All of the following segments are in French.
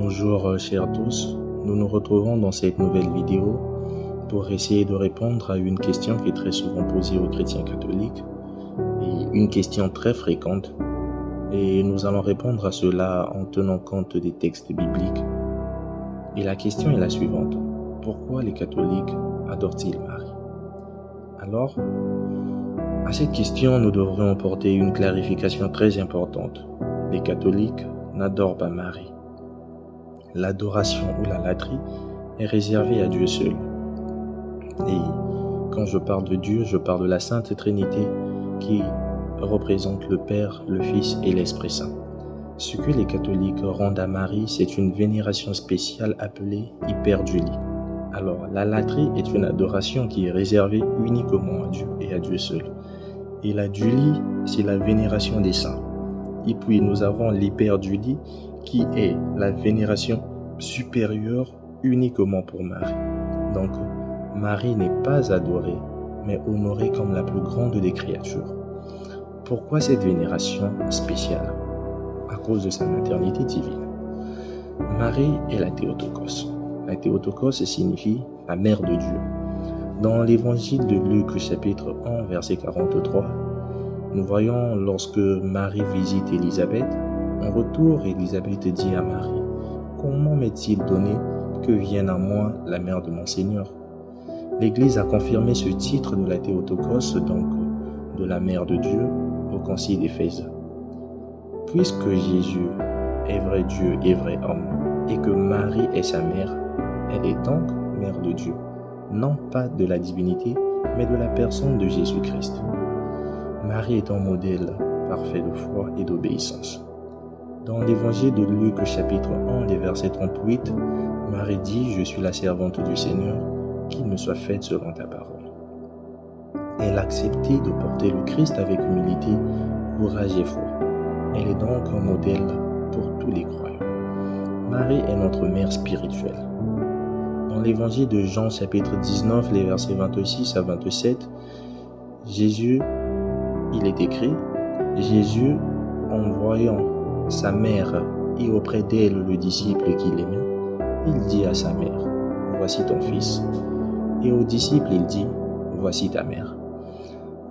Bonjour chers tous, nous nous retrouvons dans cette nouvelle vidéo pour essayer de répondre à une question qui est très souvent posée aux chrétiens catholiques et une question très fréquente, et nous allons répondre à cela en tenant compte des textes bibliques. Et la question est la suivante: pourquoi les catholiques adorent-ils Marie? Alors, à cette question, nous devrions apporter une clarification très importante. Les catholiques n'adorent pas Marie. L'adoration ou la latrie est réservée à Dieu seul. Et quand je parle de Dieu, je parle de la Sainte Trinité qui représente le Père, le Fils et l'Esprit Saint. Ce que les catholiques rendent à Marie, c'est une vénération spéciale appelée hyperdulie. Alors, la latrie est une adoration qui est réservée uniquement à Dieu et à Dieu seul. Et la dulie, c'est la vénération des saints. Et puis nous avons l'hyperdulie qui est la vénération supérieure uniquement pour Marie. Donc, Marie n'est pas adorée, mais honorée comme la plus grande des créatures. Pourquoi cette vénération spéciale? À cause de sa maternité divine. Marie est la Théotokos. La Théotokos signifie la mère de Dieu. Dans l'évangile de Luc, chapitre 1, verset 43, nous voyons lorsque Marie visite Élisabeth, en retour, Élisabeth dit à Marie: « Comment m'est-il donné que vienne à moi la mère de mon Seigneur ?» L'Église a confirmé ce titre de la Théotokos, donc de la mère de Dieu, au Concile d'Éphèse. Puisque Jésus est vrai Dieu et vrai homme, et que Marie est sa mère, elle est donc mère de Dieu, non pas de la divinité, mais de la personne de Jésus-Christ. Marie est un modèle parfait de foi et d'obéissance. Dans l'évangile de Luc, chapitre 1, les versets 38, Marie dit: « Je suis la servante du Seigneur, qu'il me soit fait selon ta parole. » Elle a accepté de porter le Christ avec humilité, courage et foi. Elle est donc un modèle pour tous les croyants. Marie est notre mère spirituelle. Dans l'évangile de Jean, chapitre 19, les versets 26 à 27, il est écrit: « Jésus, en voyant sa mère et auprès d'elle le disciple qu'il aimait, il dit à sa mère: « Voici ton fils. » Et au disciple, il dit: « Voici ta mère. »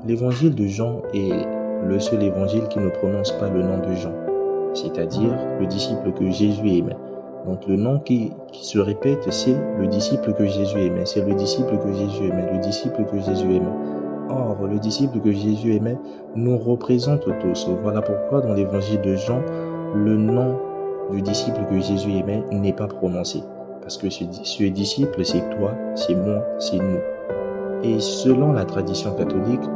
L'évangile de Jean est le seul évangile qui ne prononce pas le nom de Jean, c'est-à-dire le disciple que Jésus aimait. Donc le nom qui se répète, c'est le disciple que Jésus aimait, c'est le disciple que Jésus aimait, le disciple que Jésus aimait. Or, le disciple que Jésus aimait nous représente tous. Voilà pourquoi dans l'évangile de Jean, le nom du disciple que Jésus aimait n'est pas prononcé. Parce que ce disciple, c'est toi, c'est moi, c'est nous. Et selon la tradition catholique,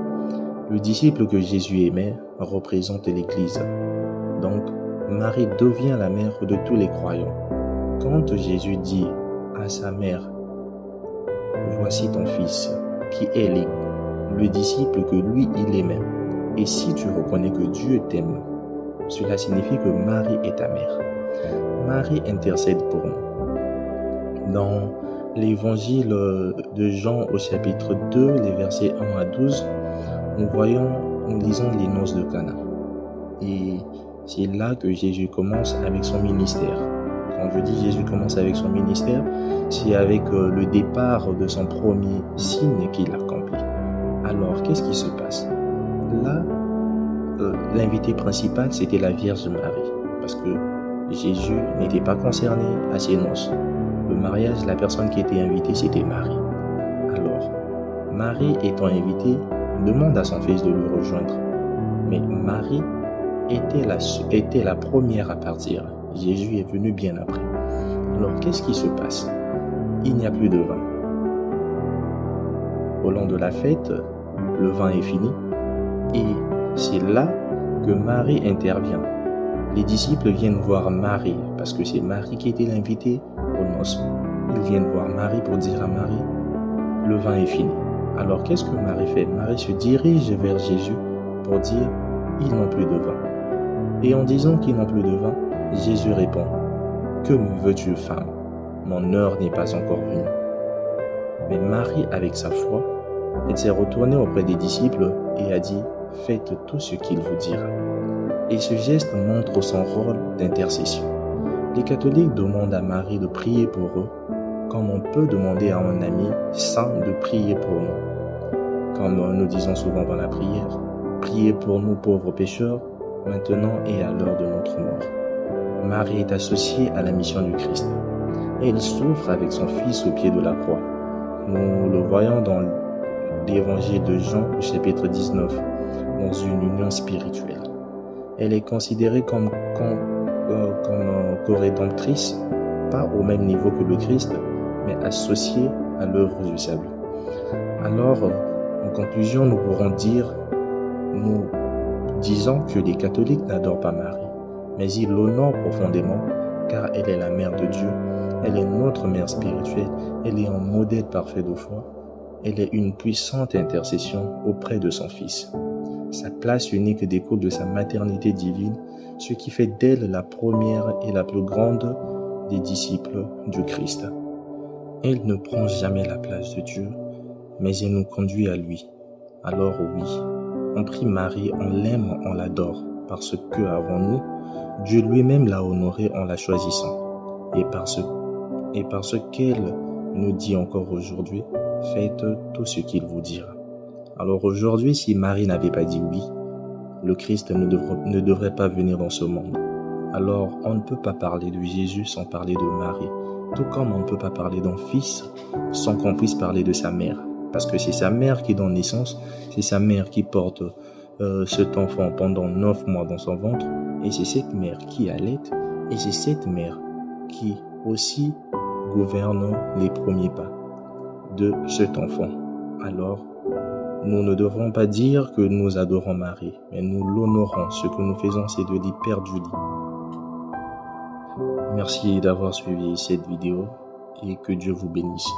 le disciple que Jésus aimait représente l'Église. Donc, Marie devient la mère de tous les croyants. Quand Jésus dit à sa mère: « Voici ton fils », qui est le disciple que lui, il aimait. Et si tu reconnais que Dieu t'aime, cela signifie que Marie est ta mère. Marie intercède pour nous. Dans l'évangile de Jean au chapitre 2, les versets 1 à 12, nous lisons les noces de Cana. Et c'est là que Jésus commence avec son ministère. Quand je dis Jésus commence avec son ministère, c'est avec le départ de son premier signe qu'il accomplit. Alors, qu'est-ce qui se passe? Là, l'invité principal, c'était la Vierge Marie, parce que Jésus n'était pas concerné à ses noces. Le mariage, la personne qui était invitée, c'était Marie. Alors, Marie étant invitée, demande à son fils de le rejoindre. Mais Marie était la première à partir. Jésus est venu bien après. Alors, qu'est-ce qui se passe? Il n'y a plus de vin. Au long de la fête, le vin est fini. Et c'est là que Marie intervient. Les disciples viennent voir Marie, parce que c'est Marie qui était l'invitée aux noces. Ils viennent voir Marie pour dire à Marie: « Le vin est fini. » Alors, qu'est-ce que Marie fait? Marie se dirige vers Jésus pour dire: « Ils n'ont plus de vin. » Et en disant qu'ils n'ont plus de vin, Jésus répond: « Que me veux-tu, femme? Mon heure n'est pas encore venue. » Mais Marie, avec sa foi, elle s'est retournée auprès des disciples et a dit: « Faites tout ce qu'il vous dira. » Et ce geste montre son rôle d'intercession. Les catholiques demandent à Marie de prier pour eux, comme on peut demander à un ami saint de prier pour nous. Comme nous disons souvent dans la prière, priez pour nous pauvres pécheurs, maintenant et à l'heure de notre mort. Marie est associée à la mission du Christ. Elle souffre avec son Fils au pied de la croix. Nous le voyons dans l'évangile de Jean, chapitre 19, dans une union spirituelle. Elle est considérée comme co-rédemptrice, pas au même niveau que le Christ, mais associée à l'œuvre du salut. Alors, en conclusion, nous disons que les catholiques n'adorent pas Marie, mais ils l'honorent profondément, car elle est la mère de Dieu, elle est notre mère spirituelle, elle est un modèle parfait de foi, elle est une puissante intercession auprès de son Fils. Sa place unique découle de sa maternité divine, ce qui fait d'elle la première et la plus grande des disciples du Christ. Elle ne prend jamais la place de Dieu, mais elle nous conduit à lui. Alors oui, on prie Marie, on l'aime, on l'adore, parce que avant nous, Dieu lui-même l'a honorée en la choisissant. Et parce qu'elle nous dit encore aujourd'hui, faites tout ce qu'il vous dira. Alors aujourd'hui, si Marie n'avait pas dit oui, le Christ ne devrait pas venir dans ce monde. Alors on ne peut pas parler de Jésus sans parler de Marie, tout comme on ne peut pas parler d'un fils sans qu'on puisse parler de sa mère. Parce que c'est sa mère qui donne naissance, c'est sa mère qui porte cet enfant pendant 9 mois dans son ventre, et c'est cette mère qui allait, et c'est cette mère qui aussi gouverne les premiers pas de cet enfant. Alors, nous ne devrons pas dire que nous adorons Marie, mais nous l'honorons. Ce que nous faisons, c'est de l'hyper du lit. Merci d'avoir suivi cette vidéo et que Dieu vous bénisse.